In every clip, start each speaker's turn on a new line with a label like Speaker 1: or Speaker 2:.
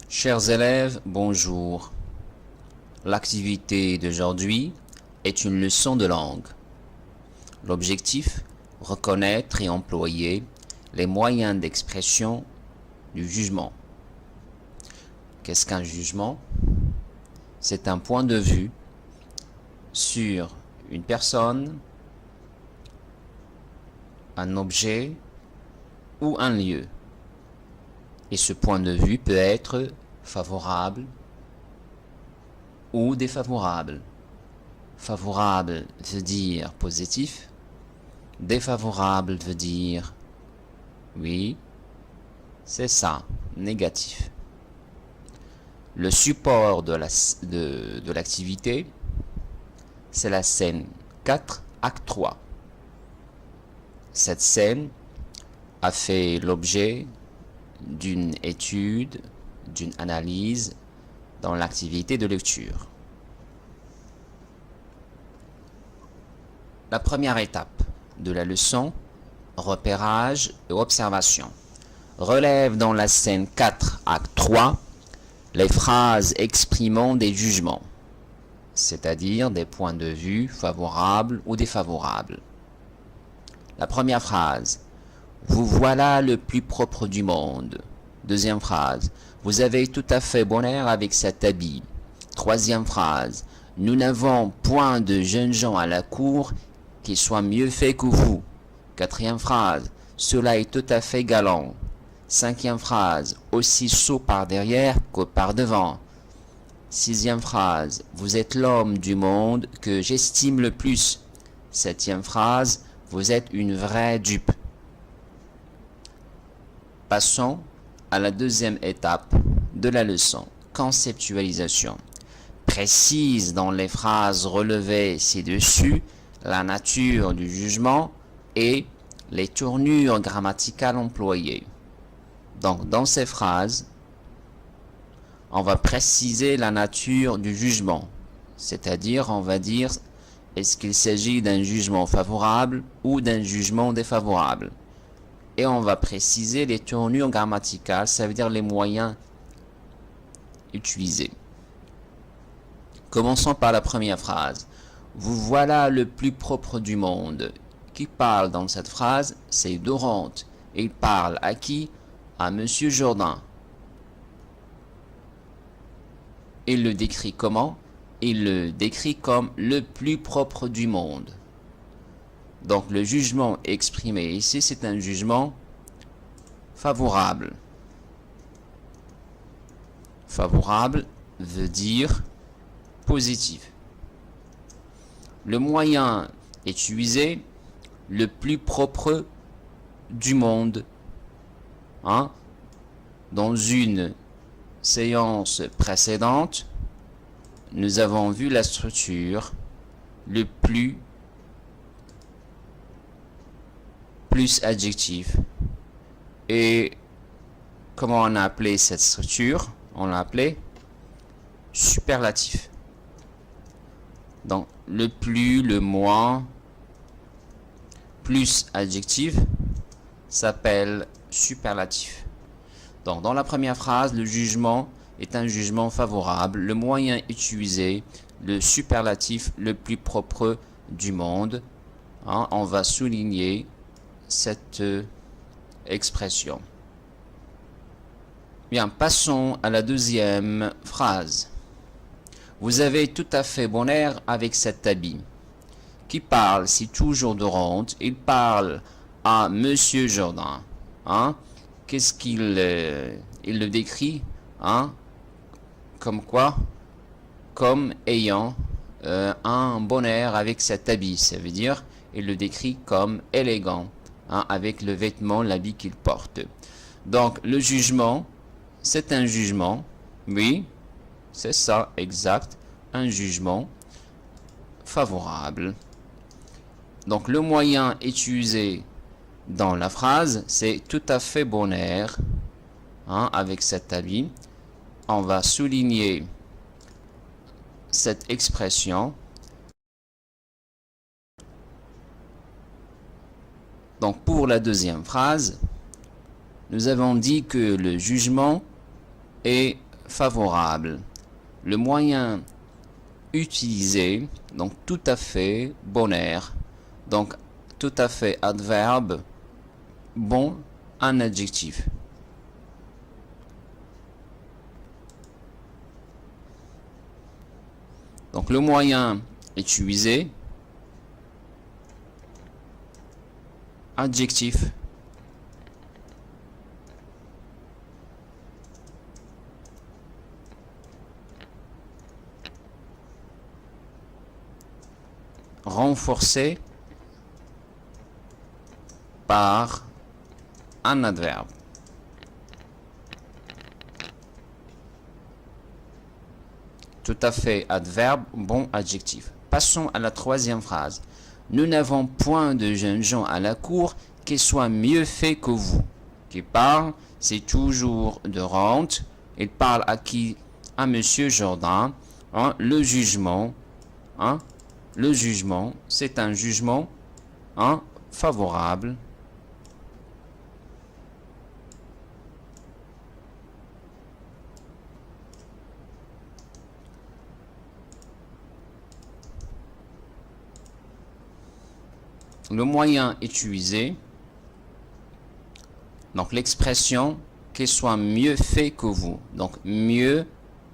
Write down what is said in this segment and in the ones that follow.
Speaker 1: Chers élèves, bonjour. L'activité d'aujourd'hui est une leçon de langue. L'objectif, reconnaître et employer les moyens d'expression du jugement. Qu'est-ce qu'un jugement? C'est un point de vue sur une personne, un objet ou un lieu. Et ce point de vue peut être favorable ou défavorable. Favorable veut dire positif, défavorable veut dire oui, c'est ça, négatif. Le support de l'activité, c'est la scène 4, acte 3. Cette scène a fait l'objet d'une étude, d'une analyse dans l'activité de lecture. La première étape de la leçon, repérage et observation, relève dans la scène 4, acte 3, les phrases exprimant des jugements, c'est-à-dire des points de vue favorables ou défavorables. La première phrase, vous voilà le plus propre du monde. Deuxième phrase, vous avez tout à fait bon air avec cet habit. Troisième phrase, nous n'avons point de jeunes gens à la cour qui soient mieux faits que vous. Quatrième phrase, cela est tout à fait galant. Cinquième phrase, aussi sot par derrière que par devant. Sixième phrase, vous êtes l'homme du monde que j'estime le plus. Septième phrase, vous êtes une vraie dupe. Passons à la deuxième étape de la leçon, conceptualisation. Précise dans les phrases relevées ci-dessus la nature du jugement et les tournures grammaticales employées. Donc, dans ces phrases, on va préciser la nature du jugement, c'est-à-dire on va dire est-ce qu'il s'agit d'un jugement favorable ou d'un jugement défavorable. Et on va préciser les tournures grammaticales, ça veut dire les moyens utilisés. Commençons par la première phrase. Vous voilà le plus propre du monde. Qui parle dans cette phrase? C'est Dorante. Il parle à qui? À Monsieur Jourdain. Il le décrit comment? Il le décrit comme le plus propre du monde. Donc le jugement exprimé ici, c'est un jugement favorable. Favorable veut dire positif. Le moyen utilisé, le plus propre du monde. Dans une séance précédente, nous avons vu la structure le plus adjectif. Et comment on a appelé cette structure? On l'a appelé superlatif. Donc le plus, le moins, plus adjectif s'appelle superlatif. Donc dans la première phrase, le jugement est un jugement favorable. Le moyen utilisé, le superlatif le plus propre du monde. On va souligner cette expression. Bien, passons à la deuxième phrase. Vous avez tout à fait bon air avec cet habit. Qui parle? C'est toujours Dorante. Il parle à Monsieur Jourdain. Qu'est-ce qu'il il le décrit? Comme quoi? Comme ayant un bon air avec cet habit. Ça veut dire, il le décrit comme élégant, avec le vêtement, l'habit qu'il porte. Donc, le jugement, c'est un jugement, oui, c'est ça, exact, un jugement favorable. Donc, le moyen utilisé dans la phrase, c'est tout à fait bon air, avec cet habit. On va souligner cette expression Donc pour la deuxième phrase, nous avons dit que le jugement est favorable. Le moyen utilisé, donc tout à fait, bon air. Donc tout à fait, adverbe, bon, un adjectif. Donc le moyen utilisé, adjectif. Renforcé par un adverbe. Tout à fait, adverbe, bon, adjectif. Passons à la troisième phrase. Nous n'avons point de jeunes gens à la cour qui soient mieux faits que vous. Qui parle, c'est toujours de rente. Il parle à qui? À Monsieur Jordan. Hein, le jugement. Hein, le jugement, c'est un jugement favorable. Le moyen utilisé, donc l'expression qu'il soit mieux fait que vous. Donc mieux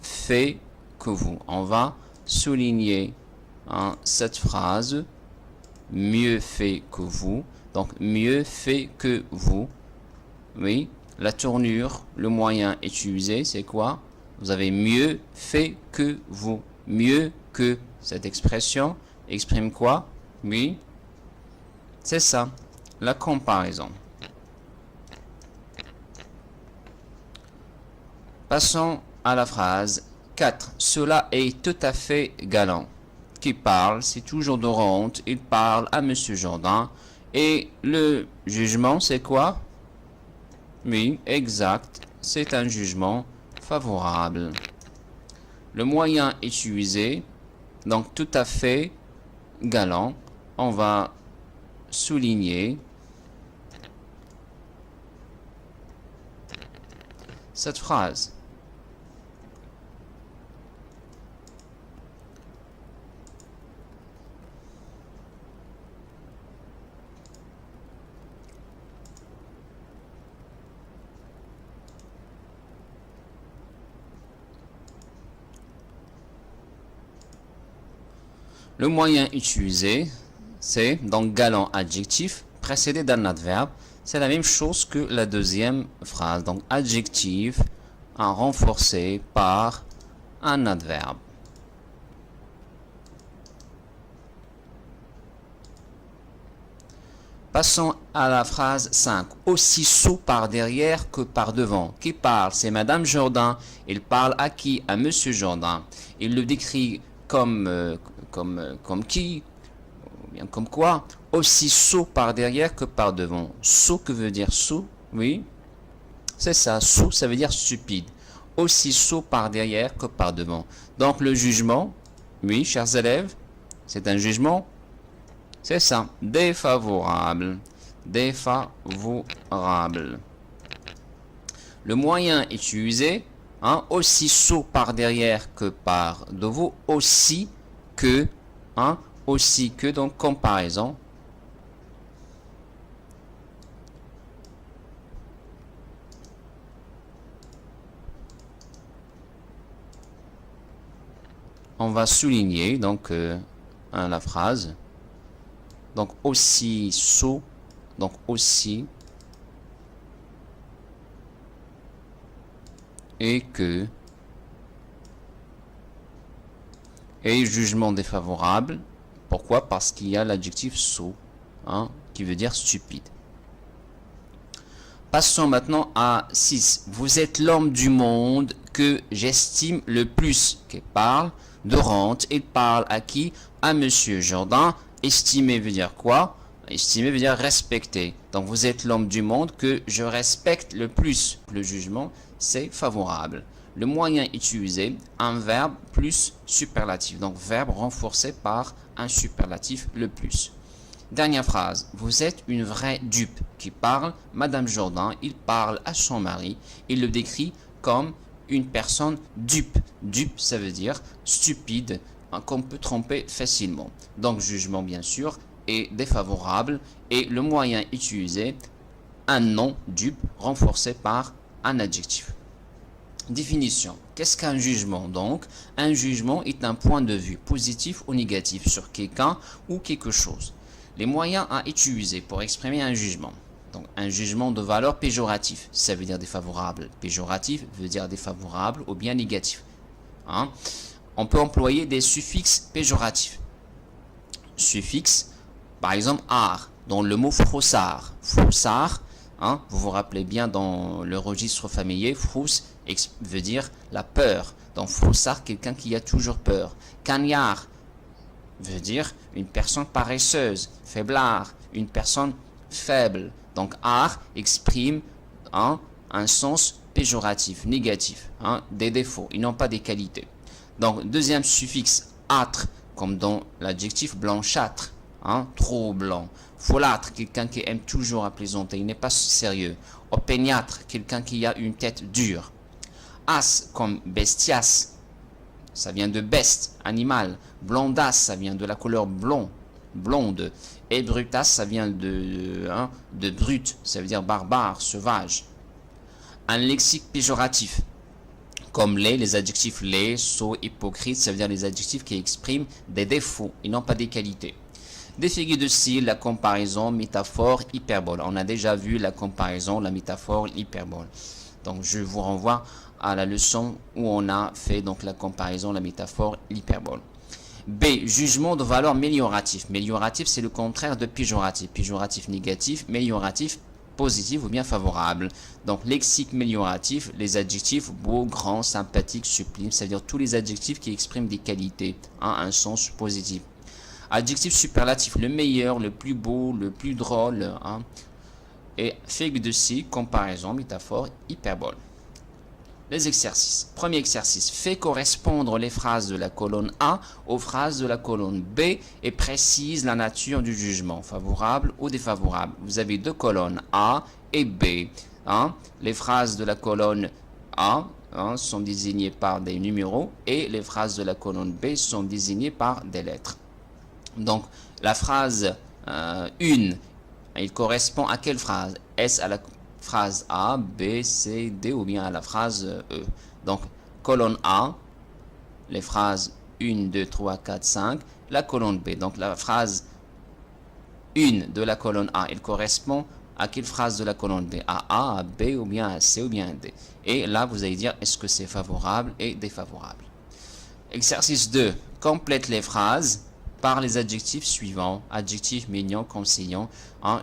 Speaker 1: fait que vous. On va souligner cette phrase, mieux fait que vous. Donc mieux fait que vous. Oui, la tournure, le moyen utilisé, c'est quoi? Vous avez mieux fait que vous. Mieux que. Cette expression exprime quoi? Oui, c'est ça, la comparaison. Passons à la phrase 4. Cela est tout à fait galant. Qui parle, c'est toujours de rente. Il parle à Monsieur Jordan. Et le jugement, c'est quoi? Oui, exact. C'est un jugement favorable. Le moyen utilisé, donc tout à fait galant. On va souligner cette phrase. Le moyen utilisé, c'est donc galant adjectif précédé d'un adverbe. C'est la même chose que la deuxième phrase. Donc adjectif renforcé par un adverbe. Passons à la phrase 5. Aussi sot par derrière que par devant. Qui parle? C'est Madame Jordan. Il parle à qui? À Monsieur Jordan. Il le décrit comme qui? Ou bien comme quoi? Aussi sot par derrière que par devant. Sot, que veut dire sot? Oui, c'est ça. Sot, ça veut dire stupide. Aussi sot par derrière que par devant. Donc le jugement, oui, chers élèves, c'est un jugement. C'est ça, défavorable. Défavorable. Le moyen utilisé, aussi sot par derrière que par devant, aussi que, donc comparaison. On va souligner donc la phrase. Donc aussi sot, donc aussi, et que, et jugement défavorable. Pourquoi? Parce qu'il y a l'adjectif sot, qui veut dire stupide. Passons maintenant à 6. Vous êtes l'homme du monde que j'estime le plus. Qui parle de rente. Il parle à qui? À Monsieur Jordan. Estimer veut dire quoi? Estimer veut dire respecter. Donc vous êtes l'homme du monde que je respecte le plus. Le jugement, c'est favorable. Le moyen utilisé, un verbe plus superlatif. Donc verbe renforcé par un superlatif le plus. Dernière phrase. Vous êtes une vraie dupe. Qui parle? Madame Jourdain, il parle à son mari. Il le décrit comme une personne dupe. Dupe, ça veut dire stupide, qu'on peut tromper facilement. Donc, jugement, bien sûr, est défavorable. Et le moyen utilisé, un nom dupe renforcé par un adjectif. Définition. Qu'est-ce qu'un jugement donc? Un jugement est un point de vue positif ou négatif sur quelqu'un ou quelque chose. Les moyens à utiliser pour exprimer un jugement. Donc, un jugement de valeur péjorative, ça veut dire défavorable. Péjoratif veut dire défavorable ou bien négatif. Hein? On peut employer des suffixes péjoratifs. Suffixe, par exemple, art, dans le mot froussard. Froussard, hein, vous vous rappelez bien dans le registre familier, frousse veut dire la peur. Donc, froussard, quelqu'un qui a toujours peur. Cagnard veut dire une personne paresseuse. Faiblard, une personne faible. Donc, art exprime un sens péjoratif, négatif, des défauts, ils n'ont pas des qualités. Donc, deuxième suffixe, âtre, comme dans l'adjectif blanchâtre, trop blanc. Folâtre, quelqu'un qui aime toujours à plaisanter, il n'est pas sérieux. Opiniâtre, quelqu'un qui a une tête dure. As, comme bestias, ça vient de beste, animal. Blondasse, ça vient de la couleur blonde. Et brutas, ça vient de brute, ça veut dire barbare, sauvage. Un lexique péjoratif, comme les adjectifs laid, sot, hypocrite, ça veut dire les adjectifs qui expriment des défauts et non pas des qualités. Des figures de style, la comparaison, métaphore, hyperbole. On a déjà vu la comparaison, la métaphore, l'hyperbole. Donc je vous renvoie à la leçon où on a fait donc la comparaison, la métaphore, l'hyperbole. B. Jugement de valeur mélioratif. Mélioratif, c'est le contraire de péjoratif. Péjoratif négatif, mélioratif positif ou bien favorable. Donc, lexique mélioratif, les adjectifs beau, grand, sympathique, sublime, c'est-à-dire tous les adjectifs qui expriment des qualités, un sens positif. Adjectif superlatif, le meilleur, le plus beau, le plus drôle. Et figure de style, comparaison, métaphore, hyperbole. Les exercices. Premier exercice. Fait correspondre les phrases de la colonne A aux phrases de la colonne B et précise la nature du jugement, favorable ou défavorable. Vous avez deux colonnes A et B. Les phrases de la colonne A sont désignées par des numéros et les phrases de la colonne B sont désignées par des lettres. Donc, la phrase 1, il correspond à quelle phrase? Est-ce à la phrase A, B, C, D ou bien à la phrase E? Donc, colonne A, les phrases 1, 2, 3, 4, 5, la colonne B. Donc, la phrase 1 de la colonne A, elle correspond à quelle phrase de la colonne B? À A, à B ou bien à C ou bien à D? Et là, vous allez dire, est-ce que c'est favorable et défavorable? Exercice 2. Complète les phrases par les adjectifs suivants. Adjectifs mignon, conciliant.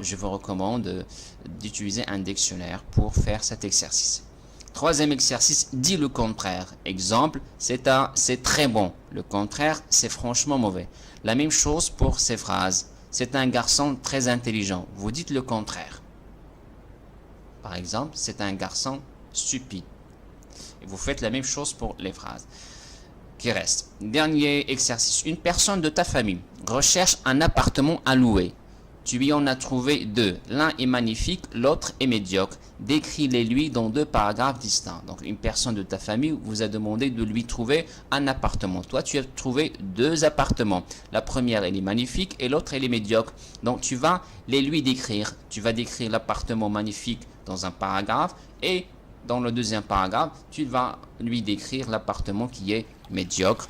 Speaker 1: Je vous recommande d'utiliser un dictionnaire pour faire cet exercice. Troisième exercice, dis le contraire. Exemple, c'est très bon. Le contraire, c'est franchement mauvais. La même chose pour ces phrases. C'est un garçon très intelligent. Vous dites le contraire. Par exemple, c'est un garçon stupide. Et vous faites la même chose pour les phrases qui restent. Dernier exercice. Une personne de ta famille recherche un appartement à louer. Tu y en as trouvé deux. L'un est magnifique, l'autre est médiocre. Décris-les-lui dans deux paragraphes distincts. Donc, une personne de ta famille vous a demandé de lui trouver un appartement. Toi, tu as trouvé deux appartements. La première, elle est magnifique et l'autre, elle est médiocre. Donc, tu vas les lui décrire. Tu vas décrire l'appartement magnifique dans un paragraphe et dans le deuxième paragraphe, tu vas lui décrire l'appartement qui est médiocre